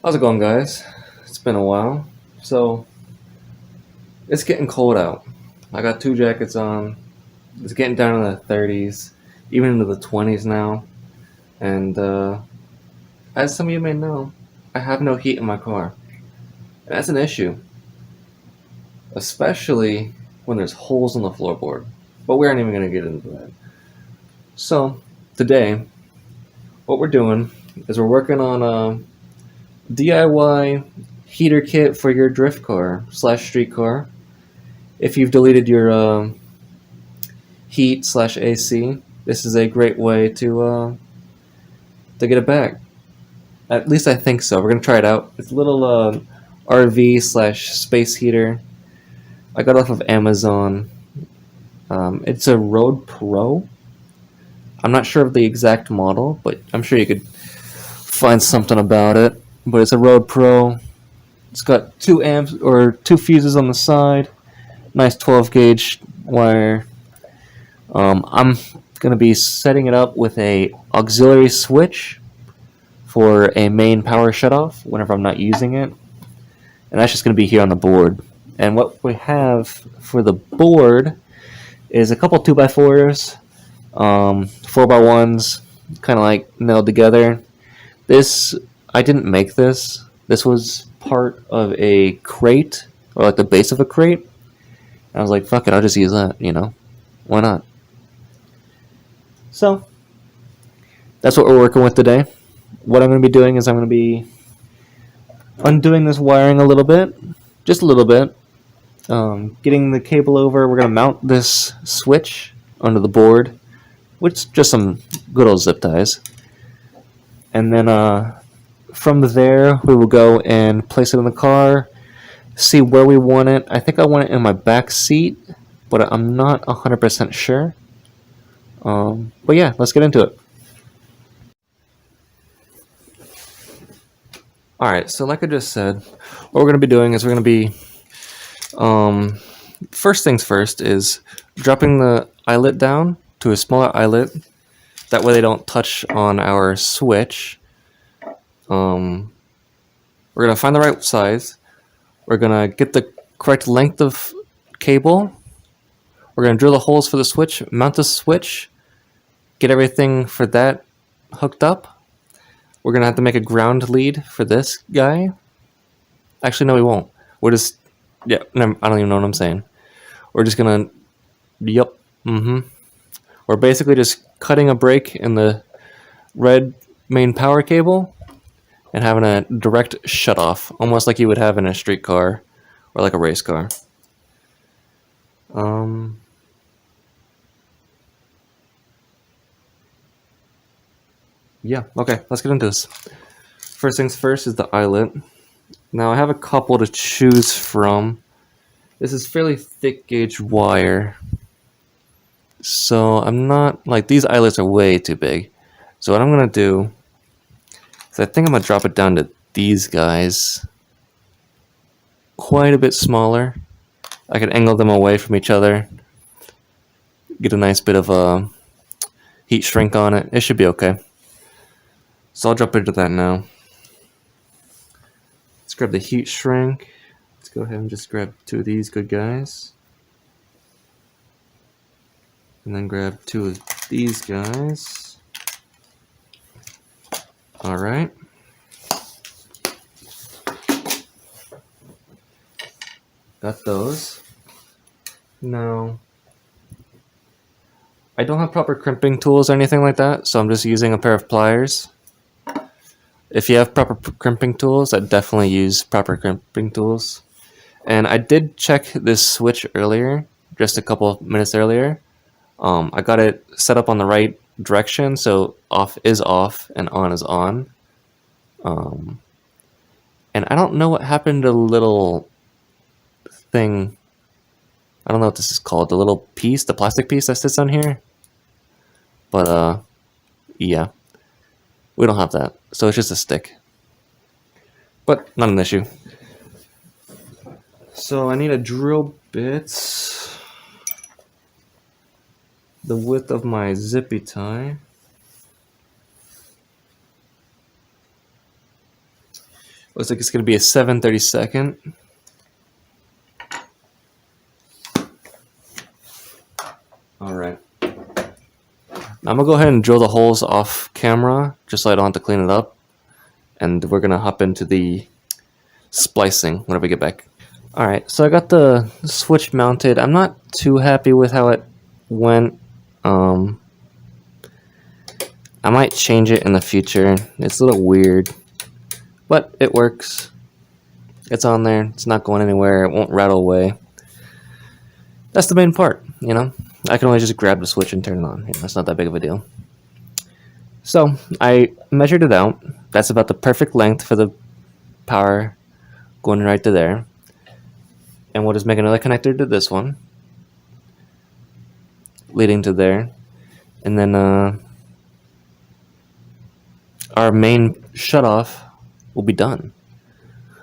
How's it going, guys? It's been a while. So, it's getting cold out. I got two jackets on. It's getting down in the 30s, even into the 20s now. And as some of you may know, I have no heat in my car. And that's an issue, especially when there's holes in the floorboard. But we aren't even going to get into that. So, today, what we're doing is we're working on a DIY heater kit for your drift car slash street car. If you've deleted your heat slash AC, this is a great way to get it back. At least I think so. We're gonna try it out. It's a little RV slash space heater. I got off of Amazon. It's a Road Pro. I'm not sure of the exact model, but I'm sure you could find something about it. But it's a Road Pro. It's got 2 amps or 2 fuses on the side. Nice 12 gauge wire. I'm going to be setting it up with a auxiliary switch for a main power shutoff whenever I'm not using it. And that's just going to be here on the board. And what we have for the board is a couple 2x4s, 4x1s, kind of like nailed together. This, I didn't make this. This was part of a crate, or like the base of a crate. And I was like, fuck it, I'll just use that, Why not? So, that's what we're working with today. What I'm going to be doing is I'm going to be undoing this wiring a little bit, just a little bit, getting the cable over. We're going to mount this switch onto the board, which is just some good old zip ties. And then from there, we will go and place it in the car, see where we want it. I think I want it in my back seat, but I'm not 100% sure. But yeah, let's get into it. Alright, so like I just said, what we're going to be doing is we're going to be, first things first is dropping the eyelet down to a smaller eyelet. That way they don't touch on our switch. We're going to find the right size. We're going to get the correct length of cable. We're going to drill the holes for the switch, mount the switch, get everything for that hooked up. We're going to have to make a ground lead for this guy. Actually, no, we won't. We're just, I don't even know what I'm saying. We're just going to, We're basically just cutting a break in the red main power cable and having a direct shut off, almost like you would have in a street car or like a race car. Yeah, okay, let's get into this. First things first is the eyelet. Now I have a couple to choose from. This is fairly thick gauge wire. So I'm not, like, these eyelets are way too big. So what I'm going to do is I think I'm going to drop it down to these guys. Quite a bit smaller. I can angle them away from each other. Get a nice bit of heat shrink on it. It should be okay. So I'll drop into that now. Let's grab the heat shrink. Let's go ahead and just grab 2 of these good guys. And then grab 2 of these guys. Alright. Got those. Now, I don't have proper crimping tools or anything like that, so I'm just using a pair of pliers. If you have proper crimping tools, I'd definitely use proper crimping tools. And I did check this switch earlier, just a couple of minutes earlier. I got it set up on the right direction, so off is off and on is on. And I don't know what happened to the little thing. I don't know what this is called. The little piece, the plastic piece that sits on here. But, yeah. We don't have that. So it's just a stick. But not an issue. So I need a drill bit. The width of my zippy tie. Looks like it's going to be a 7/32. All right. I'm going to go ahead and drill the holes off camera just so I don't have to clean it up. And we're going to hop into the splicing whenever we get back. All right, so I got the switch mounted. I'm not too happy with how it went. I might change it in the future. It's a little weird, but it works. It's on there. It's not going anywhere. It won't rattle away. That's the main part, you know? I can only just grab the switch and turn it on. You know, it's not that big of a deal. So I measured it out. That's about the perfect length for the power going right to there. And we'll just make another connector to this one, leading to there. And then our main shutoff will be done.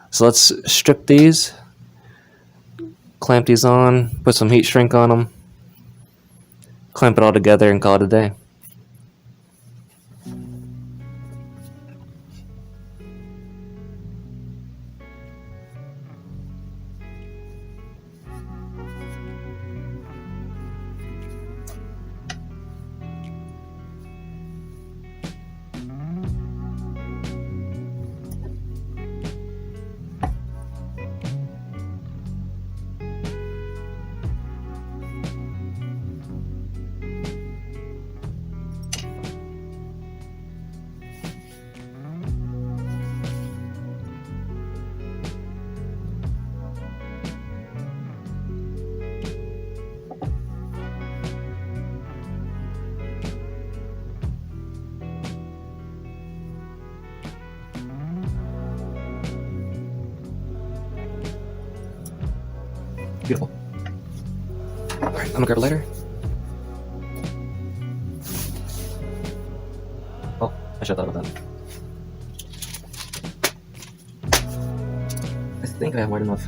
So let's strip these, clamp these on, put some heat shrink on them, clamp it all together and call it a day. Beautiful. All right, I'm gonna grab a lighter. Oh, I should have thought about that. I think I have wide enough.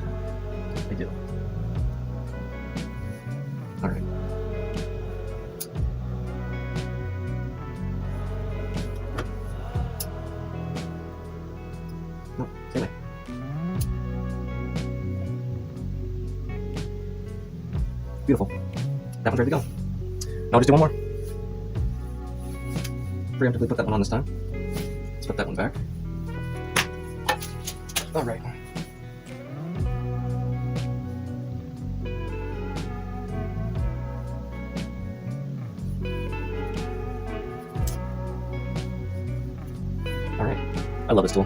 I do. All right. Oh, same way. Beautiful. That one's ready to go. Now I'll just do one more. Preemptively put that one on this time. Let's put that one back. All right. All right. I love this tool.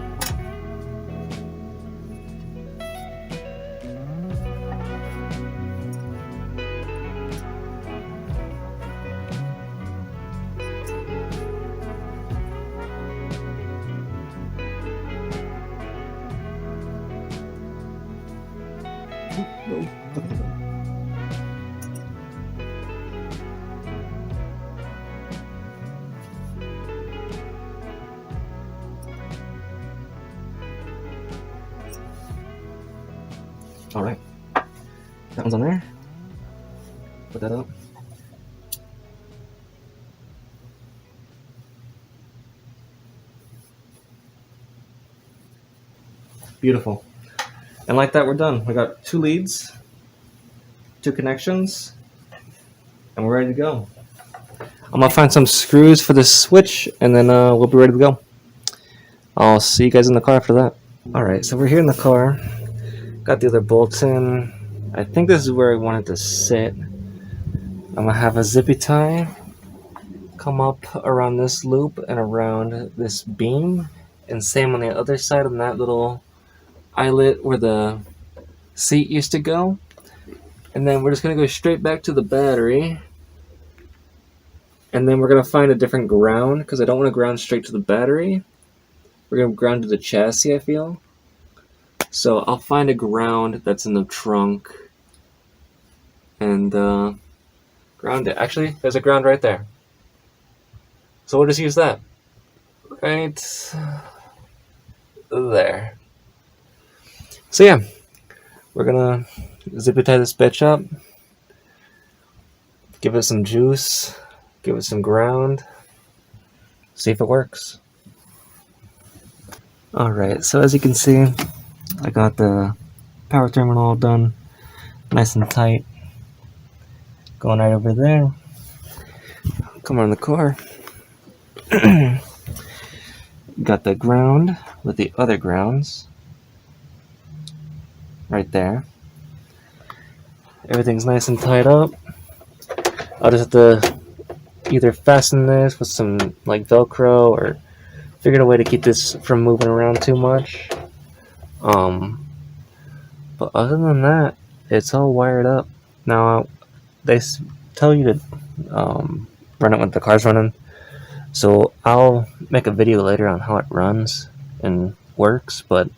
All right, that one's on there. Put that up. Beautiful. And like that, we're done. We got 2 leads, 2 connections, and we're ready to go. I'm gonna find some screws for this switch, and then we'll be ready to go. I'll see you guys in the car after that. All right, so we're here in the car. Got the other bolts in. I think this is where I want it to sit. I'm gonna have a zippy tie come up around this loop and around this beam, and same on the other side on that little eyelet where the seat used to go. And then we're just gonna go straight back to the battery, and then we're gonna find a different ground because I don't want to ground straight to the battery. We're gonna ground to the chassis, I feel. So I'll find a ground that's in the trunk and ground it. Actually, there's a ground right there. So we'll just use that. Right there. So yeah, we're gonna zip tie this bitch up, give it some juice, give it some ground, see if it works. Alright, so as you can see, I got the power terminal all done, nice and tight. Going right over there. Come on the car. Got the ground with the other grounds right there. Everything's nice and tied up. I'll just have to either fasten this with some like Velcro or figure out a way to keep this from moving around too much. But other than that, it's all wired up. Now they tell you to run it when the car's running, so I'll make a video later on how it runs and works. But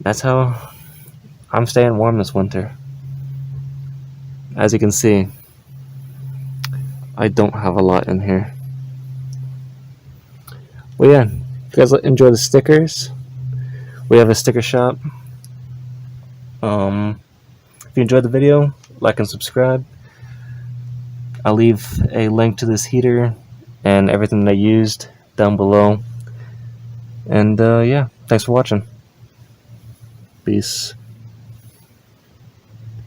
that's how I'm staying warm this winter. As you can see, I don't have a lot in here. But yeah, if you guys enjoy the stickers, we have a sticker shop. If you enjoyed the video, like and subscribe. I'll leave a link to this heater and everything that I used down below. And yeah, thanks for watching. Peace.